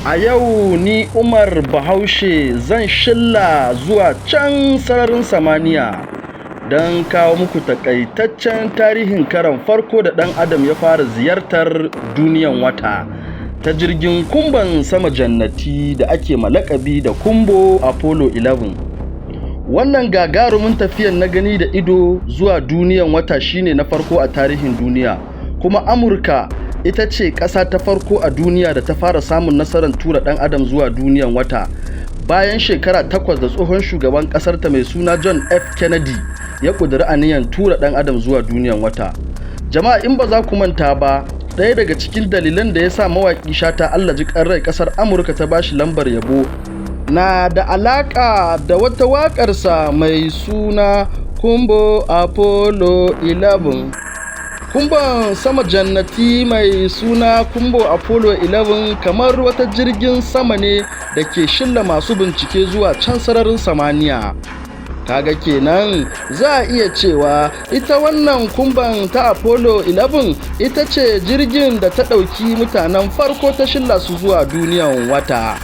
A yau ni Umar Bahaushe zan shilla zuwa can sararin samaniya don kawo muku takaitaccen tarihin karon farko da ɗan adam ya fara ziyartar duniyan wata ta jirgin kumban sama jannati da ake malakabi da kumbo Apollo 11. Wannan gagarumin tafiyan na gani da ido zuwa duniyan wata shine na farko a tarihin duniya, kuma Amurka ita ce ƙasa ta farko a duniya da ta fara samun nasarar tura ɗan adam zuwa duniyan wata bayan shekara 8 da tsohon shugaban ƙasarta mai suna John F. Kennedy ya ƙudiri aniyan tura ɗan adam zuwa duniyan wata. Jama'a, in ba za ku manta ba, ɗaya daga cikin dalilan da ya sa mawaƙi Shata Allah ji rai ƙasar Amurka ta bashi lambar yabo na da alaƙa da wata waƙarsa mai suna Kumbo Apollo 11. Kumban sama jannati mai suna Kumbo Apollo 11 kamar wata jirgin sama ne da ke shilla masu bincike zuwa can sararin samaniya. Kaga kenan za a iya cewa ita wannan kumban ta Apollo 11 ita ce jirgin da ta ɗauki mutanen farko ta shilla su zuwa duniyan wata.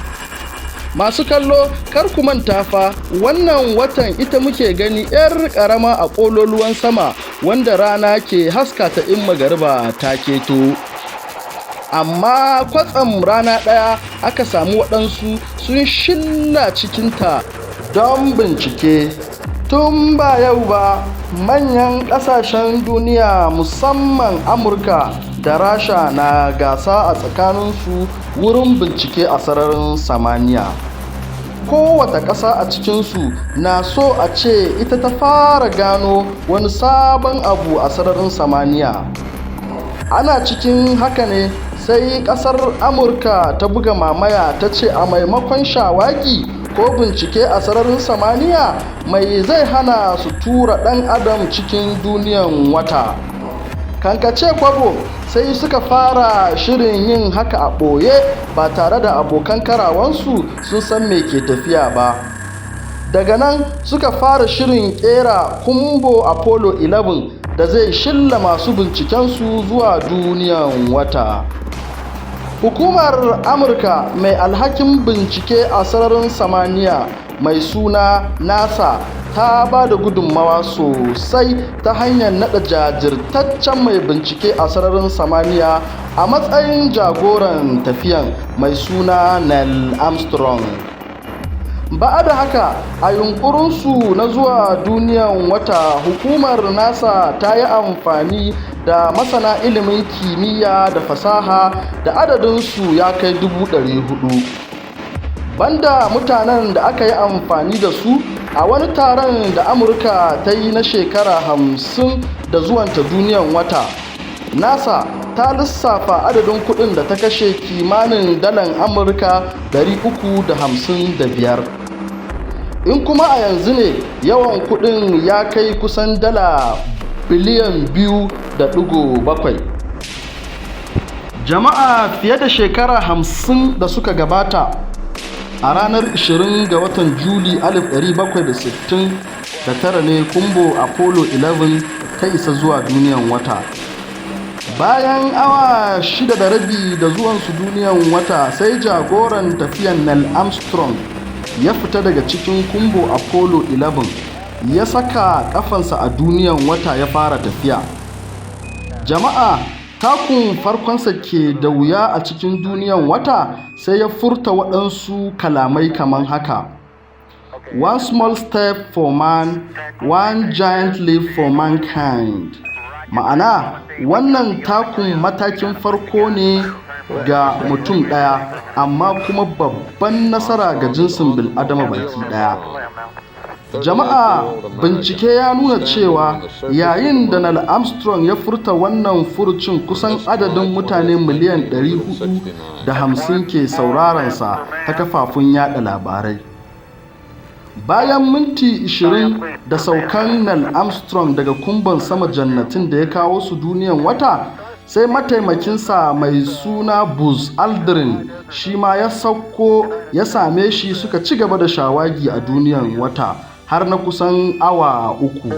Masu kallo, kar ku manta fa, wannan watan ita muke gani 'yar ƙarama a ƙololuwan sama wanda rana ke haska ta in magariba ta keto. Amma kwatsam rana ɗaya aka samu waɗansu sun shilla cikinta don bincike. Tun ba yau ba, manyan ƙasashen duniya musamman Amurka da Rasha na gasa a tsakaninsu wurin bincike a sararin samaniya. Kowace ƙasa a cikinsu na so a ce ita ta fara gano wani sabon abu a sararin samaniya. Ana cikin haka ne sai ƙasar Amurka ta buga mamaya ta ce a maimakon shawagi ko bincike a sararin samaniya, mai zai hana su tura ɗan adam cikin duniyan wata. Kankace kwabo sai suka fara shirin yin haka a ɓoye ba tare da abokan karawansu sun san me ke tafiya ba. Daga nan suka fara shirin ƙera Kumbo Apollo 11 da zai shilla masu bincikensu zuwa duniyan wata. Hukumar Amurka mai alhakin bincike a sararin samaniya mai suna NASA ta ba da gudunmawa sosai ta hanyar naɗa jajirtaccen mai bincike a sararin samaniya a matsayin jagoran tafiyan mai suna Neil Armstrong. Ba da haka, a yunkurinsu na zuwa duniyan wata, hukumar NASA ta yi amfani da masana ilimin kimiyya da fasaha da adadinsu ya kai 400. Banda mutanen da aka yi amfani da su a wani taron da Amurka ta yi na shekara 50 da zuwanta duniyan wata, NASA ta lissafa adadin kuɗin da ta kashe kimanin dalar Amurka 355. In kuma a yanzu ne, yawan kuɗin ya kai kusan dala biliyan 2.7. Jama'a, fiye da shekara 50 da suka gabata, a ranar 20 ga watan Juli 1769 ne Kumbo Apollo 11 ta isa zuwa duniyan wata. Bayan awa 6.5 da zuwansu duniyan wata, sai jagoran tafiyan Neil Armstrong ya fita daga cikin Kumbo Apollo 11, ya saka kafansa a duniyan wata ya fara tafiya. Jama'a, takun farkonsa ke da wuya a cikin duniyan wata, sai ya furta waɗansu kalamai kaman haka: "One small step for man, one giant leap for mankind." Ma'ana, wannan takun matakin farko ne ga mutum ɗaya, amma kuma babban nasara ga jinsin bil'adama baki ɗaya. Jama'a, bincike ya nuna cewa yayin da Neil Armstrong ya furta wannan furucin, kusan adadin mutane miliyan 450 ke sauraronsa ta kafafun yada labarai. Bayan minti 20 da saukan Neil Armstrong daga kumban sama jannatin da ya kawo su duniyan wata, sai mataimakinsa mai suna Buzz Aldrin shi ma ya sauko ya same shi, suka ci gaba da shawagi a duniyan wata har na kusan awa 3.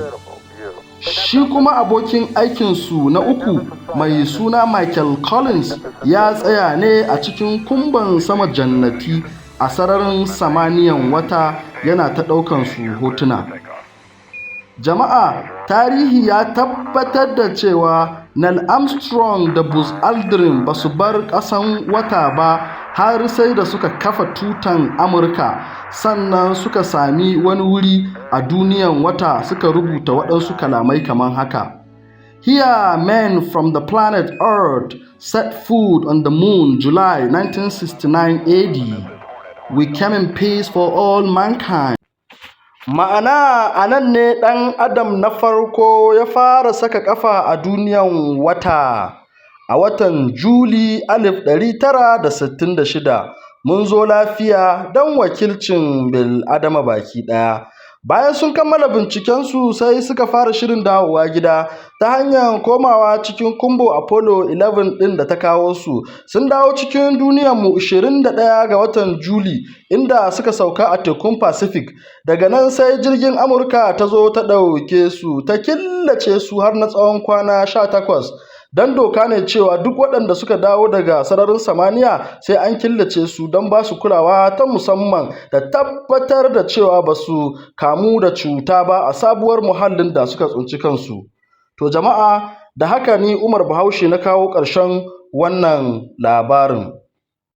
Shi kuma abokin aikinsu na uku mai suna Michael Collins ya tsaya ne a cikin kumban sama jannati a sararin samaniyan wata yana ta ɗaukan su hotuna. Jama'a, tarihi ya tabbatar da cewa Neil Armstrong da Buzz Aldrin ba su bar ƙasan wata ba har sai da suka kafa tutan Amurka, sannan suka sami wani wuri a duniyan wata suka rubuta waɗansu kalamai kamar haka: "Here men from the planet Earth set foot on the moon July 1969 AD. We came in peace for all mankind." Ma'ana, a nan ne ɗan adam na farko ya fara saka ƙafa a duniyan wata. A watan Juli 1966, mun zo lafiya don wakilcin bil'adama baki ɗaya. Bayan sun kammala bincikensu sai suka fara shirin dawowa gida ta hanyar komawa cikin kumbo Apollo 11 ɗin da ta kawo su. Sun dawo cikin duniyarmu 21 ga watan Juli, inda suka sauka a tekun Pacific. Daga nan sai jirgin Amurka ta zo ta ɗauke su ta killace su har na tsawon kwana 18. Don doka ne cewa duk waɗanda suka dawo daga sararin samaniya sai an killace su don ba su kulawa ta musamman da tabbatar da cewa ba su kamu da cuta ba a sabuwar muhallin da suka tsinci kansu. To jama'a, da haka ni Umar Bahaushe na kawo ƙarshen wannan labarin.